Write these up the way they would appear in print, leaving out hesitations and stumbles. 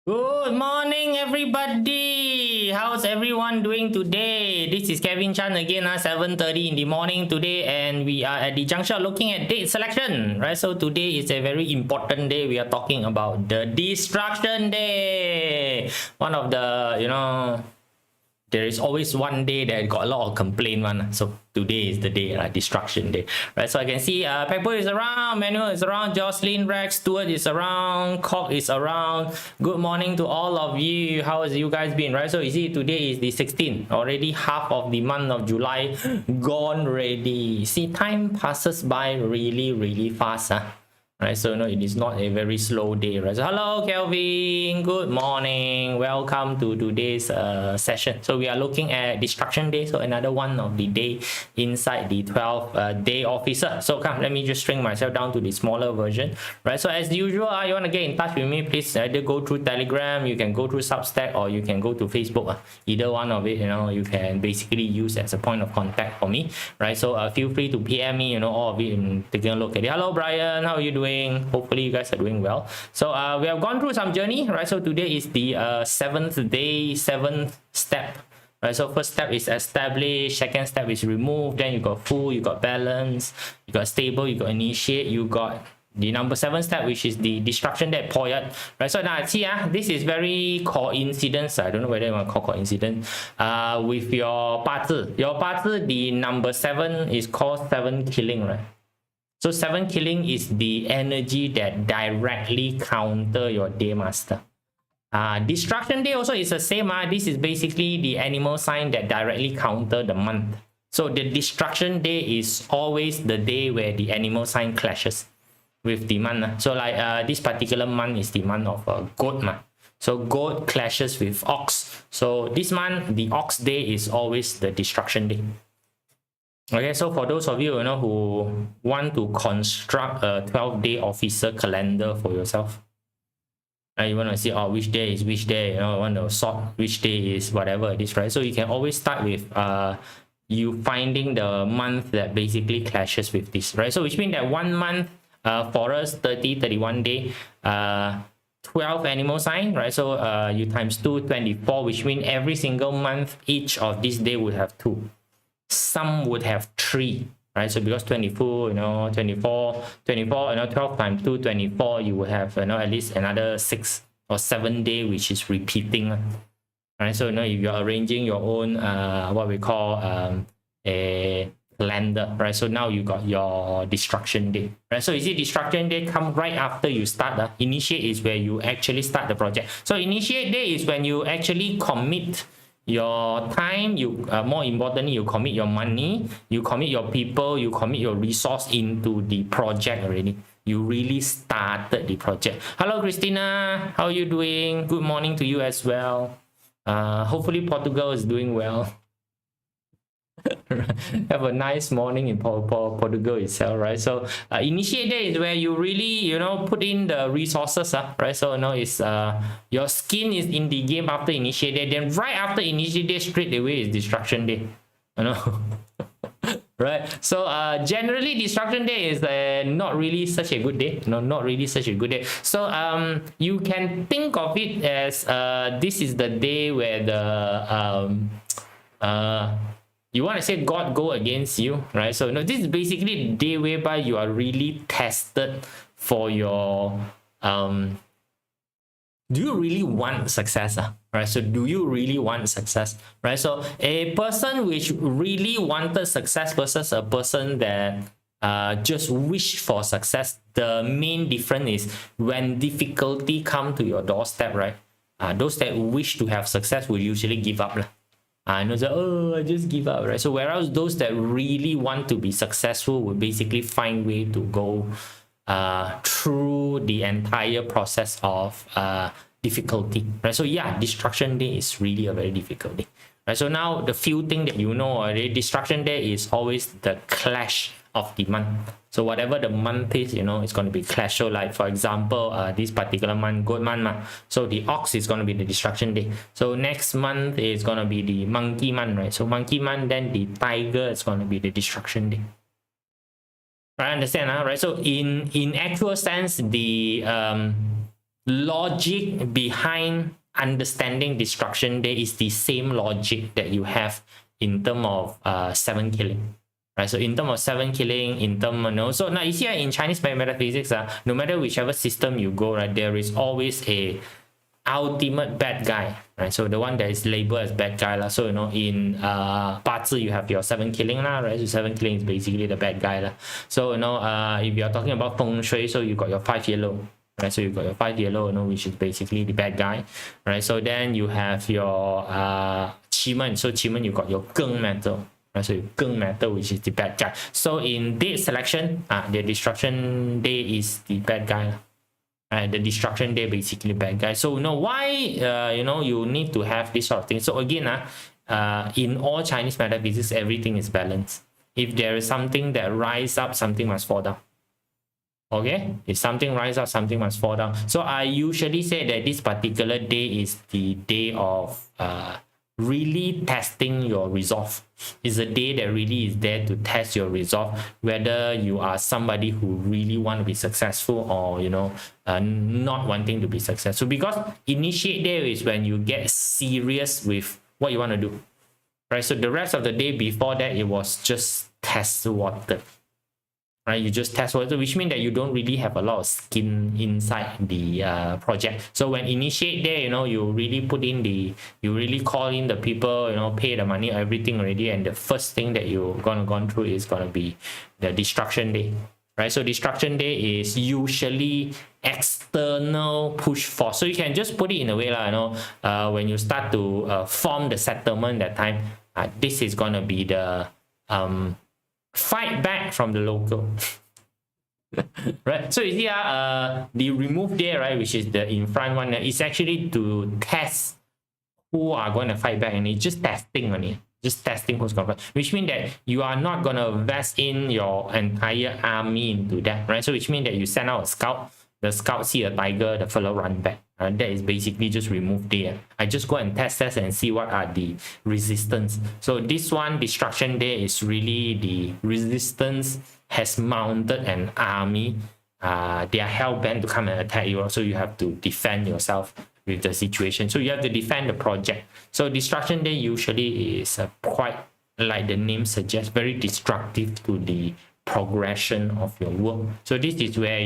Good morning, everybody. How's everyone doing today? This is Kevin Chan again, 7:30 in the morning today, and we are at the juncture looking at date selection, right? So today is a very important day. We are talking about the Destruction Day. One of the, there is always one day that got a lot of complaint one. So today is the day, Destruction Day, right? So I can see Pepper is around, Manuel is around, Jocelyn, Rex, Stuart is around, Cock is around. Good morning to all of you. How has you guys been, right? So you see today is the 16th, already half of the month of July gone already. See, time passes by really fast, huh? Right, so no, it is not a very slow day, right? So hello, Kelvin. Good morning. Welcome to today's session. So we are looking at Destruction Day. So another one of the day inside the 12 day officer. So come, let me just shrink myself down to the smaller version, right? So as usual, you want to get in touch with me, please either go through Telegram, you can go through Substack, or you can go to Facebook. Either one of it, you can basically use as a point of contact for me, right? So feel free to PM me, all of it, and taking a look at it. Hello, Brian. How are you doing? Hopefully you guys are doing well. So we have gone through some journey, right? So today is the seventh day, seventh step, right? So first step is establish, second step is remove, then you got full, you got balance, you got stable, you got initiate, you got the number 7 step, which is the destruction that Poyat, right? So now see, this is very coincidence. I don't know whether you want to call coincidence. With your 八字, the number 7 is called 7 killing, right? So 7 killing is the energy that directly counter your day master. Destruction day also is the same. This is basically the animal sign that directly counter the month. So the destruction day is always the day where the animal sign clashes with the month. So like this particular month is the month of goat. So goat clashes with ox. So this month, the ox day is always the destruction day. Okay, so for those of you, who want to construct a 12-day officer calendar for yourself, you want to see which day is which day, you want to sort which day is whatever it is, right? So you can always start with you finding the month that basically clashes with this, right? So which means that 1 month for us, 30, 31 day, 12 animal sign, right? So you times 2, 24, which means every single month, each of these day would have 2. Some would have 3, right? So because 24, 24, 12 times 2, 24, you would have, at least another 6 or 7 day, which is repeating, right? So, if you're arranging your own, what we call a calendar, right? So now you got your destruction day, right? So you see destruction day come right after you start. Initiate is where you actually start the project. So initiate day is when you actually commit your time, you more importantly, you commit your money, you commit your people, you commit your resource into the project already. You really started the project. Hello, Christina. How are you doing? Good morning to you as well. Hopefully Portugal is doing well. Have a nice morning in Portugal itself, right? So initiate day is where you really put in the resources, right? So it's your skin is in the game after initiate day. Then right after initiate day, straight away is destruction day, right? So generally destruction day is not really such a good day, not really such a good day. So you can think of it as this is the day where the you want to say God go against you, right? So this is basically the day whereby you are really tested for your do you really want success, right? So do you really want success, right? So a person which really wanted success versus a person that just wished for success, the main difference is when difficulty come to your doorstep, right? Those that wish to have success will usually give up. I just give up, right? So whereas those that really want to be successful will basically find way to go through the entire process of difficulty, right? So yeah, destruction day is really a very difficult day, right? So now the few thing that already, destruction day is always the clash of the month. So whatever the month is, it's going to be clash. So like for example, this particular month, goat month, so the ox is going to be the destruction day. So next month is going to be the monkey month, right? So monkey month, then the tiger is going to be the destruction day. I understand, right? So in actual sense, the logic behind understanding destruction day is the same logic that you have in terms of 7 killing. Right, so in terms of 7 killing, in terms of so now you see in Chinese metaphysics, no matter whichever system you go, right, there is always a ultimate bad guy, right? So the one that is labeled as bad guy, so in Bazi you have your 7 killing, right? So 7 killing is basically the bad guy, so if you're talking about feng shui, so you got your 5 yellow, right? So you got your 5 yellow, which is basically the bad guy, right? So then you have your Qi-Men, so Qi-Men you got your Geng metal. So Geng metal, which is the bad guy. So in date selection, the destruction day is the bad guy. The destruction day basically bad guy. So why you need to have this sort of thing. So again, in all Chinese metaphysics, everything is balanced. If there is something that rise up, something must fall down. Okay, if something rise up, something must fall down. So I usually say that this particular day is the day of really testing your resolve. It's a day that really is there to test your resolve, whether you are somebody who really want to be successful or not wanting to be successful. Because initiate day is when you get serious with what you want to do, right? So the rest of the day before that, it was just test water, right? You just test water, which means that you don't really have a lot of skin inside the project. So when initiate there, you really put in you really call in the people, pay the money, everything already, and the first thing that you're gonna go through is gonna be the destruction day, right? So destruction day is usually external push force. So you can just put it in a way, when you start to form the settlement that time, this is gonna be the fight back from the local. Right, so you see the remove there, right, which is the in front one, is actually to test who are going to fight back, and it's just testing on it, just testing who's going to fight, which means that you are not going to invest in your entire army into that, right? So which means that you send out a scout, the scout see a tiger, the fellow run back. That is basically just remove there. I just go and test and see what are the resistance. So this one, destruction there, is really the resistance has mounted an army. They are hell-bent to come and attack you. So you have to defend yourself with the situation. So you have to defend the project. So destruction day usually is quite, like the name suggests, very destructive to the progression of your work. So this is where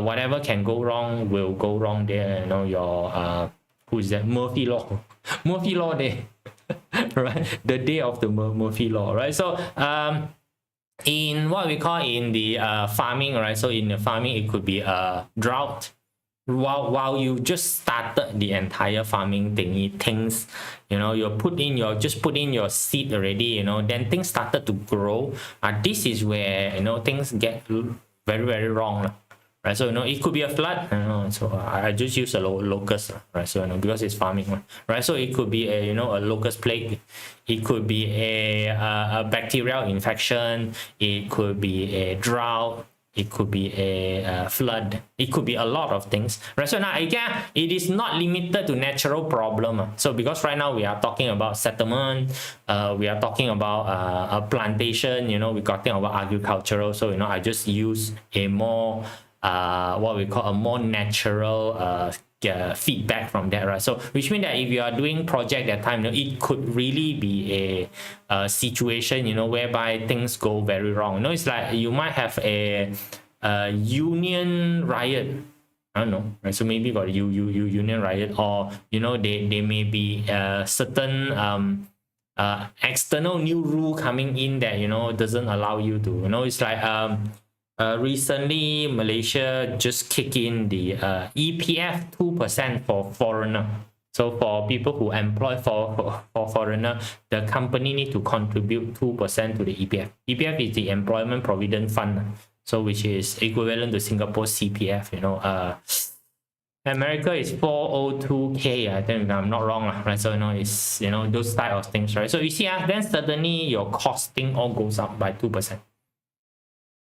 whatever can go wrong will go wrong there. Your who is that, Murphy law Murphy law day. Right, the day of the Murphy law, right? So in what we call in the farming, right? So in the farming, it could be a drought. While you just started the entire farming thingy, things, you just put in your seed already, then things started to grow. This is where things get very, very wrong, right? So it could be a flood. So I just use a locust, right? So because it's farming, right? So it could be a a locust plague, it could be a bacterial infection, it could be a drought, it could be a flood, it could be a lot of things, right? So now again, it is not limited to natural problem. So because right now we are talking about settlement, we are talking about a plantation, we're talking about agricultural. So I just use a more what we call a more natural feedback from that, right? So which means that if you are doing project that time, it could really be a situation whereby things go very wrong. It's like you might have a union riot, I don't know, right? So maybe got a union riot, or they may be certain external new rule coming in that doesn't allow you to it's like recently Malaysia just kicked in the EPF 2% for foreigner. So for people who employ for foreigner, the company need to contribute 2% to the EPF. EPF is the Employment Provident Fund, so which is equivalent to Singapore CPF. America is 402k, I think, if I'm not wrong, right? So it's those type of things, right? So you see, then suddenly your costing all goes up by 2%.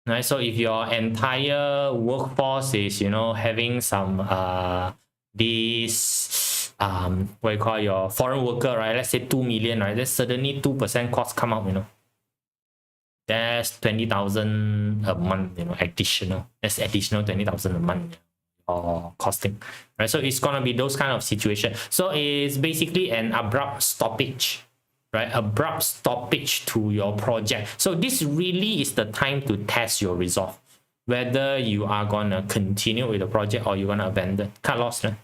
Right, so if your entire workforce is having some this what you call your foreign worker, right? Let's say 2 million, right? Then suddenly 2% cost come out, that's 20,000 a month, additional. That's additional 20,000 a month. or costing, right? So it's gonna be those kind of situation. So it's basically an abrupt stoppage, right? Abrupt stoppage to your project. So this really is the time to test your resolve, whether you are gonna continue with the project or you're gonna abandon, cut loss, right?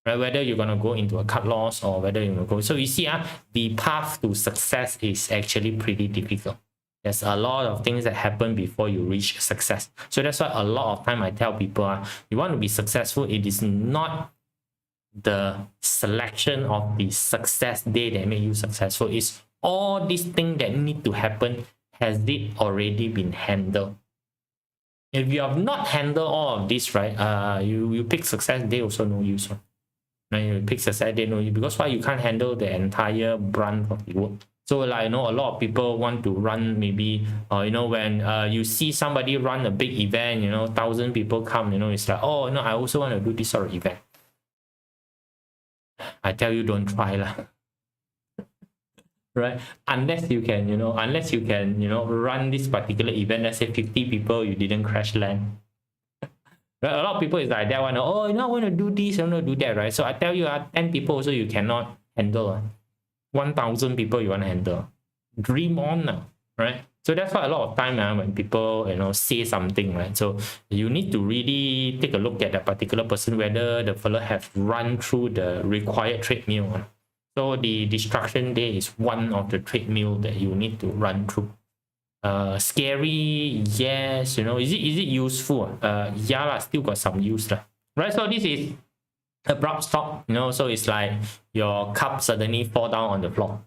Whether you're gonna go into a cut loss or whether you're gonna go. So you see, the path to success is actually pretty difficult. There's a lot of things that happen before you reach success. So that's why a lot of time I tell people, you want to be successful, it is not the selection of the success day that make you successful. It's all these things that need to happen. Has it already been handled? If you have not handled all of this, right, you pick success day also no use. Right? You pick success day no use, because why? You can't handle the entire brunt of the work. So like, a lot of people want to run maybe, when you see somebody run a big event, 1,000 people come, it's like, oh, no, I also want to do this sort of event. I tell you, don't try lah. Right? Unless you can, run this particular event, let's say 50 people, you didn't crash land. Right? A lot of people is like that one, oh, I want to do this, I want to do that, right? So I tell you, 10 people also you cannot handle. 1,000 people you want to handle. Dream on now, right? So that's why a lot of time when people say something, right? So you need to really take a look at that particular person, whether the fellow have run through the required treadmill. So the destruction day is one of the treadmill that you need to run through. Scary, yes. Is it useful? Yeah, still got some use, right? So this is abrupt stop, so it's like your cup suddenly fall down on the floor,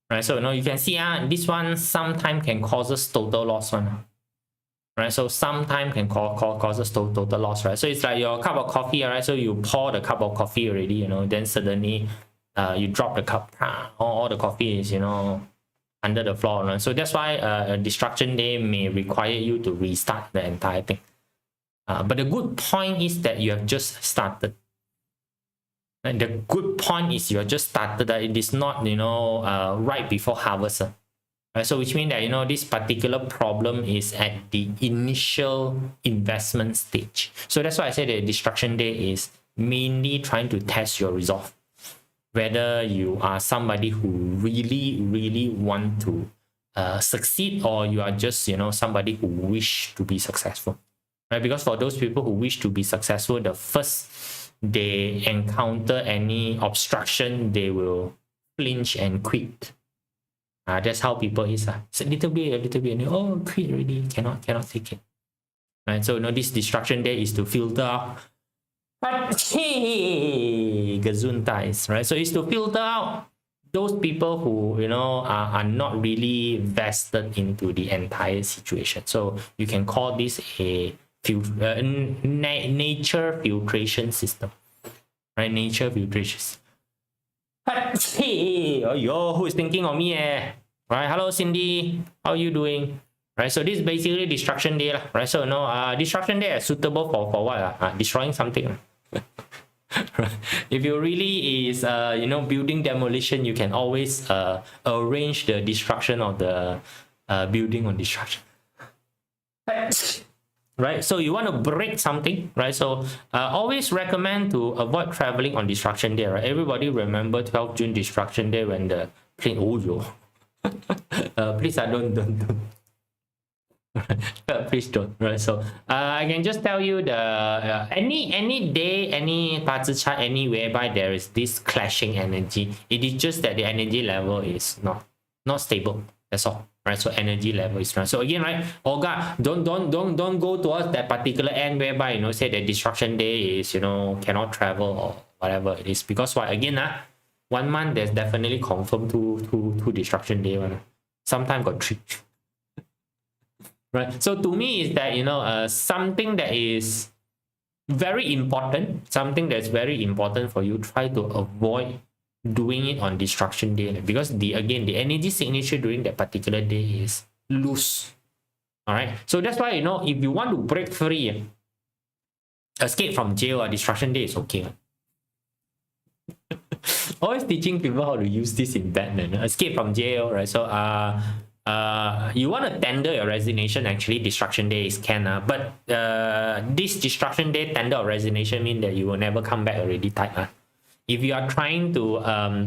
right? So you can see this one sometimes can causes total loss one, right? So sometimes can causes total loss, right? So it's like your cup of coffee, right? So you pour the cup of coffee already, then suddenly you drop the cup, all the coffee is under the floor, right? So that's why a destruction day may require you to restart the entire thing, but the good point is that you have just started. And the good point is you're just started, that it is not right before harvest, right? So which means that this particular problem is at the initial investment stage. So that's why I say the destruction day is mainly trying to test your resolve, whether you are somebody who really want to succeed, or you are just somebody who wish to be successful, right? Because for those people who wish to be successful, the first they encounter any obstruction, they will flinch and quit. That's how people is. It's a little bit, oh, quit already, cannot take it. Right? So this destruction day is to filter out. But hey, gesundheit, right? So it's to filter out those people who are not really vested into the entire situation. So you can call this a nature filtration system, right? Nature filtration. Hey, oh, who is thinking of me? Right? Hello, Cindy. How are you doing? Right. So this is basically destruction day, right? So destruction day is suitable for what? Destroying something. If you really is building demolition, you can always arrange the destruction of the building on destruction. Right, so you want to break something, right? So always recommend to avoid traveling on destruction day, right? Everybody remember 12 June destruction day when the plane, please don't. Please don't, right? So I can just tell you the any day, any parts chart, anywhere whereby there is this clashing energy, it is just that the energy level is not stable. That's all. Right, so energy level is right. So again, right, Olga, don't go towards that particular end whereby say that destruction day is cannot travel or whatever it is, because why? Again, 1 month there's definitely confirmed two destruction day one. Sometimes got 3. Right. So to me is that something that is very important, something that's very important for you, try to avoid doing it on destruction day, because the energy signature during that particular day is loose. All right, so that's why if you want to break free, escape from jail or destruction day is okay. Always teaching people how to use this in Batman. Escape from jail, right? So you want to tender your resignation, actually destruction day is can, but this destruction day tender or resignation mean that you will never come back already type. If you are trying to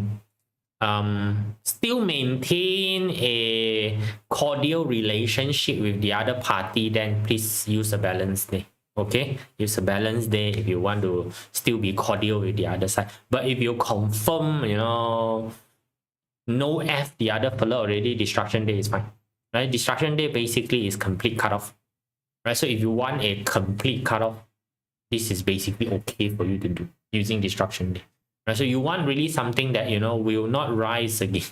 still maintain a cordial relationship with the other party, then please use a balance day. Okay, use a balance day if you want to still be cordial with the other side. But if you confirm, you know, no F the other fellow already, destruction day is fine. Right? Destruction day basically is complete cutoff. Right? So if you want a complete cutoff, this is basically okay for you to do using destruction day. Right? So you want really something that, you know, will not rise again.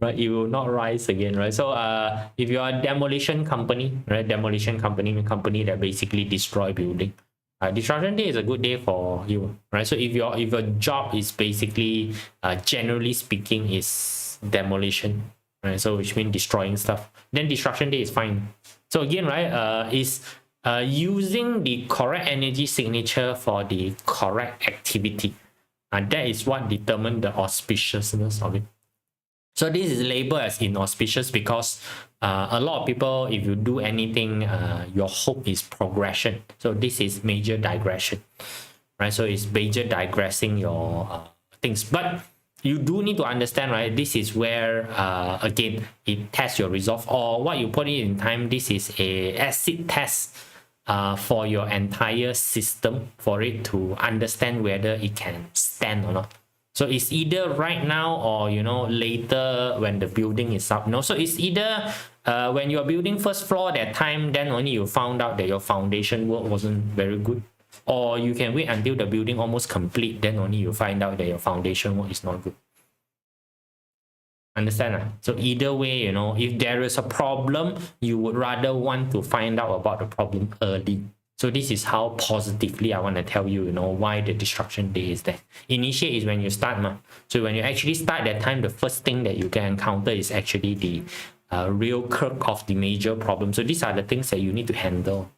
Right, it will not rise again, right? So if you are a demolition company, right, demolition company that basically destroy building, destruction day is a good day for you, right? So if your job is basically generally speaking is demolition, right, so which means destroying stuff, then destruction day is fine. So again, right, is using the correct energy signature for the correct activity, and that is what determines the auspiciousness of it. So this is labeled as inauspicious because a lot of people, if you do anything, your hope is progression. So this is major digression, right? So it's major digressing your things. But you do need to understand, right? This is where, again, it tests your resolve, or what you put it in time. This is a acid test for your entire system for it to understand whether it can stand or not. So it's either right now or, you know, later when the building is up. No, so it's either when you're building first floor that time, then only you found out that your foundation work wasn't very good, or you can wait until the building almost complete, then only you find out that your foundation work is not good. Understand? So either way, you know, if there is a problem, you would rather want to find out about the problem early. So this is how positively I want to tell you, you know, why the destruction day is there. Initiate is when you start. So when you actually start that time, the first thing that you can encounter is actually the real quirk of the major problem. So these are the things that you need to handle.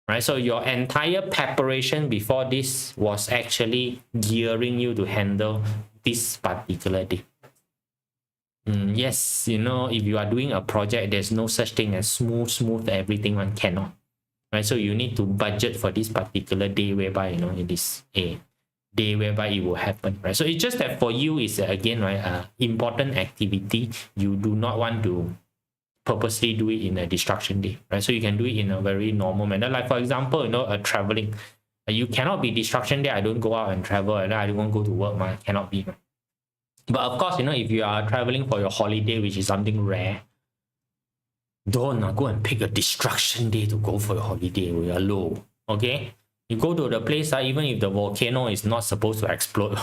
Right? So your entire preparation before this was actually gearing you to handle this particular day. Yes, you know, if you are doing a project, there's no such thing as smooth everything. One cannot. Right, so you need to budget for this particular day whereby, you know, it is a day whereby it will happen, right? So it's just that for you is again, right, important activity. You do not want to purposely do it in a destruction day, right? So you can do it in a very normal manner. Like for example, you know, traveling. You cannot be destruction day. I don't go out and travel, and I don't go to work. Man, cannot be. Man. But of course, you know, if you are traveling for your holiday, which is something rare, don't go and pick a destruction day to go for your holiday. We are low. Okay, you go to the place, even if the volcano is not supposed to explode.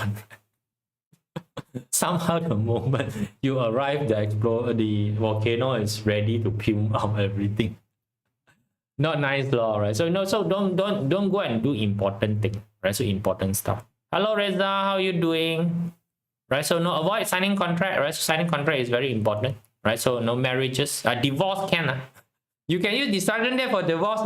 Somehow the moment you arrive, the volcano is ready to pume out everything. Not nice law, right? So no, so don't go and do important thing, right? So important stuff. Hello Reza, how you doing? Right, so no, avoid signing contract, right? So signing contract is very important. Right, so no marriages. Divorce can. You can use destruction day for divorce.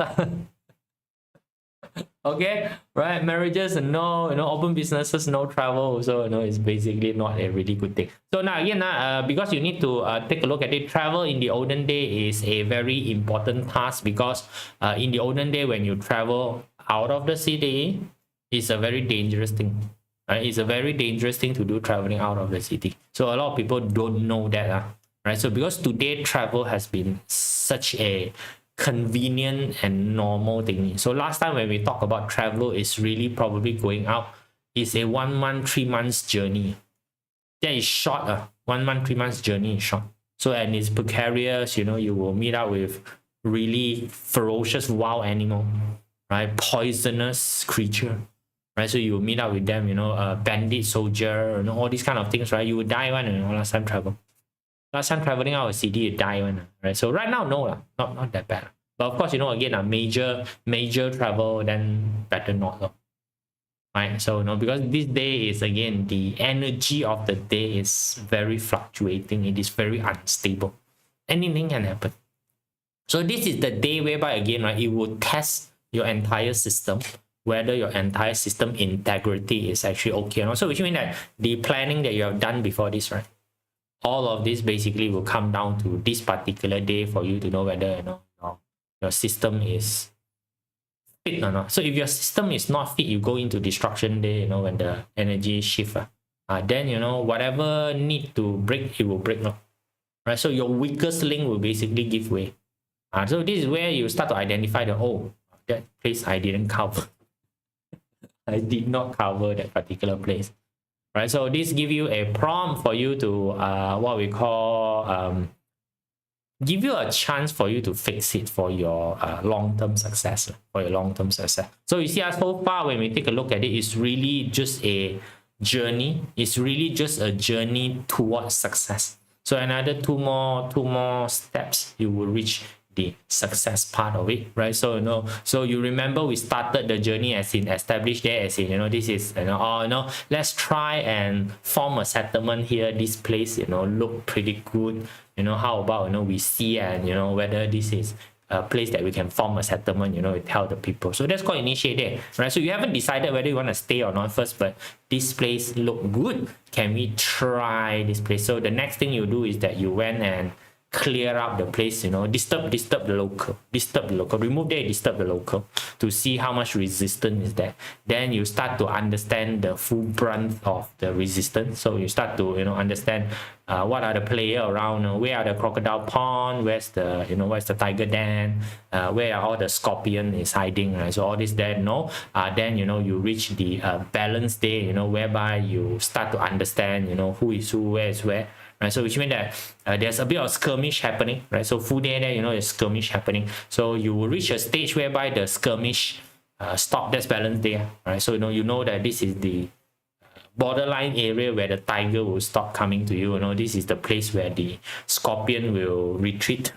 Okay, right? Marriages, no, you know, open businesses, no travel. So you know, it's basically not a really good thing. So now again, because you need to take a look at it. Travel in the olden day is a very important task because in the olden day, when you travel out of the city, it's a very dangerous thing. Right? It's a very dangerous thing to do, traveling out of the city. So a lot of people don't know that. Right, so because today travel has been such a convenient and normal thing. So last time when we talk about travel, is really probably going out. It's a 1 month, 3 months journey. That is short. 1 month, 3 months journey is short. So and it's precarious. You know, you will meet up with really ferocious wild animal, right? Poisonous creature. Right, so you will meet up with them. You know, bandit soldier. You know, all these kind of things. Right, you will die one. You know, last time travel. Last time traveling out of city, you die one, right? So right now, no, not that bad. But of course, you know, again, a major travel, then better not, right? So no, because this day is again the energy of the day is very fluctuating. It is very unstable. Anything can happen. So this is the day whereby again, right, it will test your entire system, whether your entire system integrity is actually okay. And also, which means that the planning that you have done before this, right? all of this basically will come down to this particular day for you to know whether your system is fit or not. So if your system is not fit, you go into destruction day, when the energy shift, then whatever need to break, it will break, right? So your weakest link will basically give way. So this is where you start to identify that place I didn't cover. I did not cover that particular place, right? So this give you a prompt for you to what we call give you a chance for you to fix it for your long-term success. So you see, so far when we take a look at it, it's really just a journey. It's really just a journey towards success. So another two more steps, you will reach the success part of it, right? So so you remember we started the journey as in established there, as in this is let's try and form a settlement here. This place look pretty good. How about we see and whether this is a place that we can form a settlement, we tell the people. So that's called initiate there, right? So you haven't decided whether you want to stay or not first, but this place look good. Can we try this place? So the next thing you do is that you went and clear up the place, disturb the local, remove there, disturb the local to see how much resistance is there. Then you start to understand the full brunt of the resistance. So you start to understand what are the player around, where are the crocodile pond, where's the tiger den, where are all the scorpion is hiding, right? So all this then you reach the balance day, whereby you start to understand who is who, where is where. Right, so which means that there's a bit of skirmish happening, right? So full day there, there's skirmish happening. So you will reach a stage whereby the skirmish stop. That's balance day, right? So you know that this is the borderline area where the tiger will stop coming to you. This is the place where the scorpion will retreat.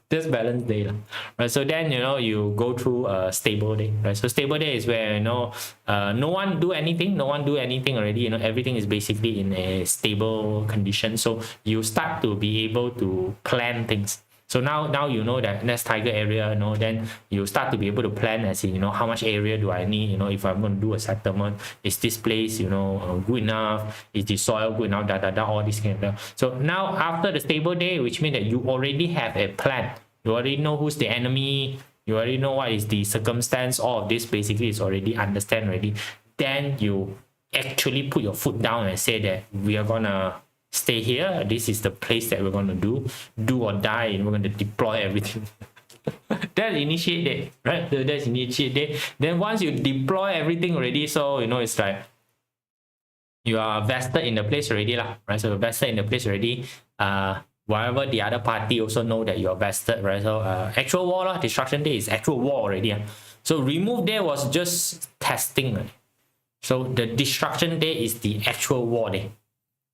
That's balance day, right? So then you go through a stable day, right? So stable day is where no one do anything already. Everything is basically in a stable condition. So you start to be able to plan things. So now you know that next tiger area, then you start to be able to plan as in how much area do I need, if I'm going to do a settlement, is this place good enough, is the soil good enough, all this kind of stuff. So now after the stable day, which means that you already have a plan, you already know who's the enemy, you already know what is the circumstance, all of this basically is already understand already. Then you actually put your foot down and say that we are gonna stay here. This is the place that we're going to do or die, and we're going to deploy everything. That's initiate day, right? So that's initiate day. Then once you deploy everything already, so it's like you are vested in the place already, right? So you're vested in the place already. Whatever the other party also know that you're vested, right? So actual war, destruction day is actual war already. So remove day was just testing, right? So the destruction day is the actual war day.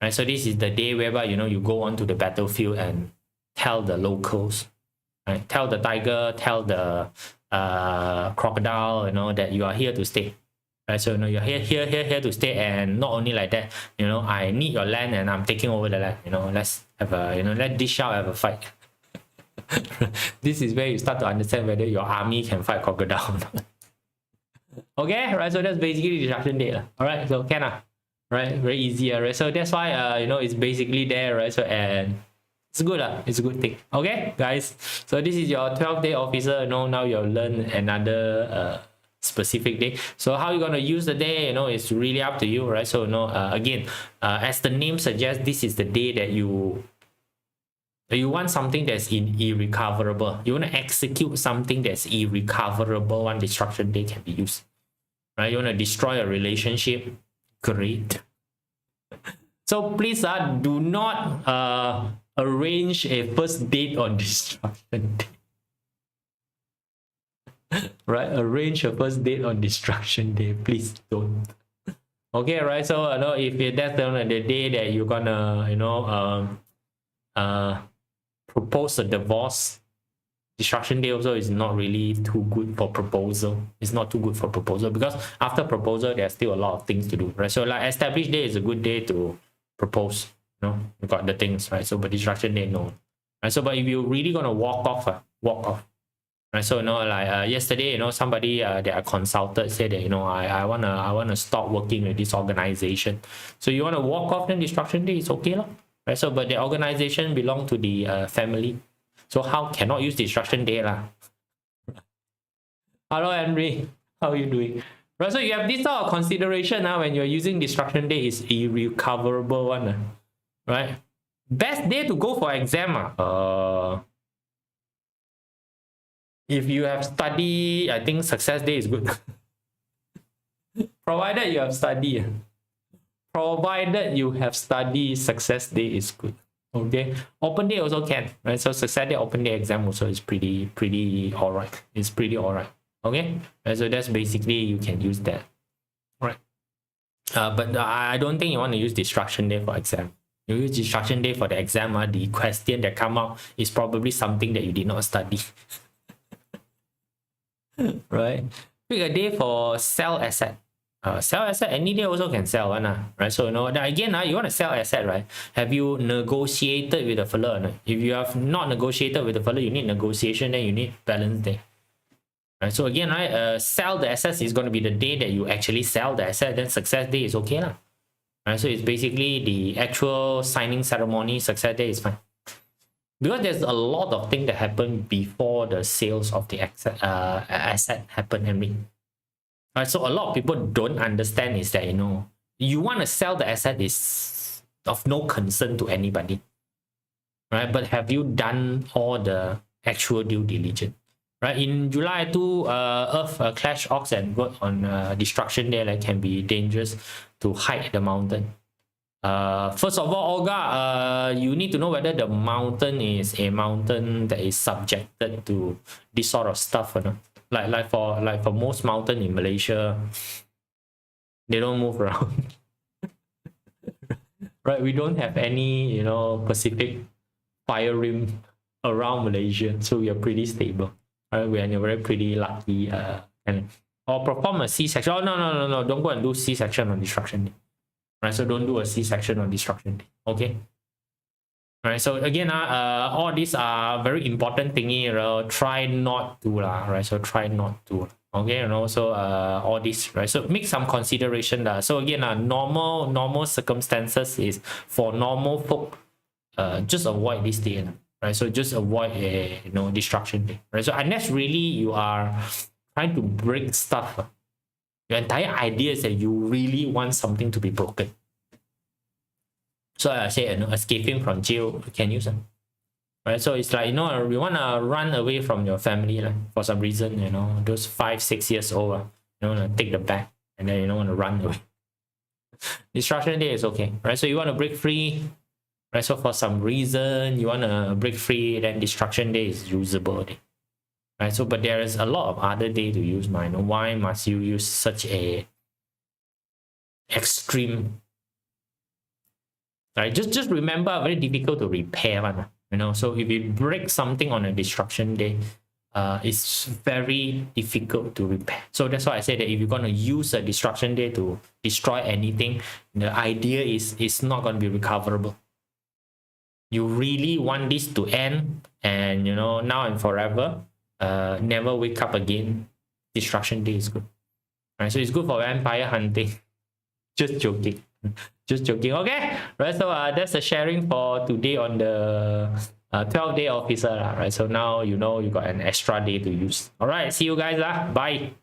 Right, so this is the day whereby you go onto the battlefield and tell the locals, right? Tell the tiger, tell the crocodile, that you are here to stay, right? So you're here to stay, and not only like that, I need your land and I'm taking over the land. Let's have a let's dish out, have a fight. This is where you start to understand whether your army can fight crocodile or not. Okay, right? So that's basically destruction day, all right? So right, very easy, right? So that's why it's basically there, right? So and it's good, it's a good thing. Okay, guys, so this is your 12th day officer. Now you'll learn another specific day. So how you're going to use the day, it's really up to you, right? So again, as the name suggests, this is the day that you want something that's irrecoverable. You want to execute something that's irrecoverable. One destruction day can be used, right? You want to destroy a relationship. Great. So please do not arrange a first date on destruction day. Right? Arrange a first date on destruction day. Please don't. Okay, right? So if that's the day that you're gonna propose a divorce, destruction day also is not really too good for proposal. It's not too good for proposal, because after proposal there's still a lot of things to do, right? So like established day is a good day to propose, you got the things, right? So but destruction day, no, right? So but if you're really gonna walk off, right? So like yesterday, somebody that I consulted said that I wanna stop working with this organization. So you wanna walk off, then destruction day is okay, right? So, but the organization belong to the family. So how cannot use destruction day lah? Hello, Henry. How are you doing? Right, so you have this sort of consideration now when you're using destruction day is irrecoverable one, right? Best day to go for exam, if you have study, I think success day is good. Provided you have study. Provided you have study, success day is good. Okay. Open day also can, right? So success day, open day exam also is pretty alright. It's pretty alright. Okay. Right, so that's basically you can use that. Right. But I don't think you want to use destruction day for exam. You use destruction day for the exam, the question that come out is probably something that you did not study. Right? Pick a day for sell asset. Sell asset any day also can sell one, right? So again, you want to sell asset, right? Have you negotiated with the fellow? No? If you have not negotiated with the fellow, you need negotiation, then you need balance day. Right? So again, right, sell the assets is going to be the day that you actually sell the asset, then success day is okay lah. Right? So it's basically the actual signing ceremony, success day is fine. Because there's a lot of things that happen before the sales of the asset happen, Henry. Right, so a lot of people don't understand is that, you want to sell the asset is of no concern to anybody. Right? But have you done all the actual due diligence? Right? In July 2, Earth clash Ox and work on destruction day can be dangerous to hide the mountain. First of all, Olga, you need to know whether the mountain is a mountain that is subjected to this sort of stuff or not. Like for most mountain in Malaysia, they don't move around. Right? We don't have any, Pacific fire rim around Malaysia, so we are pretty stable. Right? We are very pretty lucky. Or perform a C-section. Oh no! Don't go and do C-section on destruction day. Right? So don't do a C-section on destruction day. Okay. Right, so again, all these are very important thingy. Try not to right? So try not to. Okay, so all this, right? So make some consideration. So again, normal circumstances is for normal folk. Just avoid this day, right? So just avoid a destruction day, right? So unless really you are trying to break stuff, your entire idea is that you really want something to be broken. So I say, escaping from jail, you can use them. Right? So it's like, you want to run away from your family for some reason, those 5-6 years old, take the bag and then you don't want to run away. Destruction day is okay, right? So you want to break free, right? So for some reason, you want to break free, then destruction day is usable day. Right? So, but there is a lot of other day to use, why must you use such a extreme? Right, just remember, very difficult to repair one. So if you break something on a destruction day, it's very difficult to repair. So that's why I say that if you're going to use a destruction day to destroy anything, the idea is it's not going to be recoverable. You really want this to end and now and forever, never wake up again. Destruction day is good. Right, so it's good for vampire hunting. Just joking. Just joking. Okay, right? So that's the sharing for today on the 12-day officer, right? So now you got an extra day to use. All right, see you guys. Bye.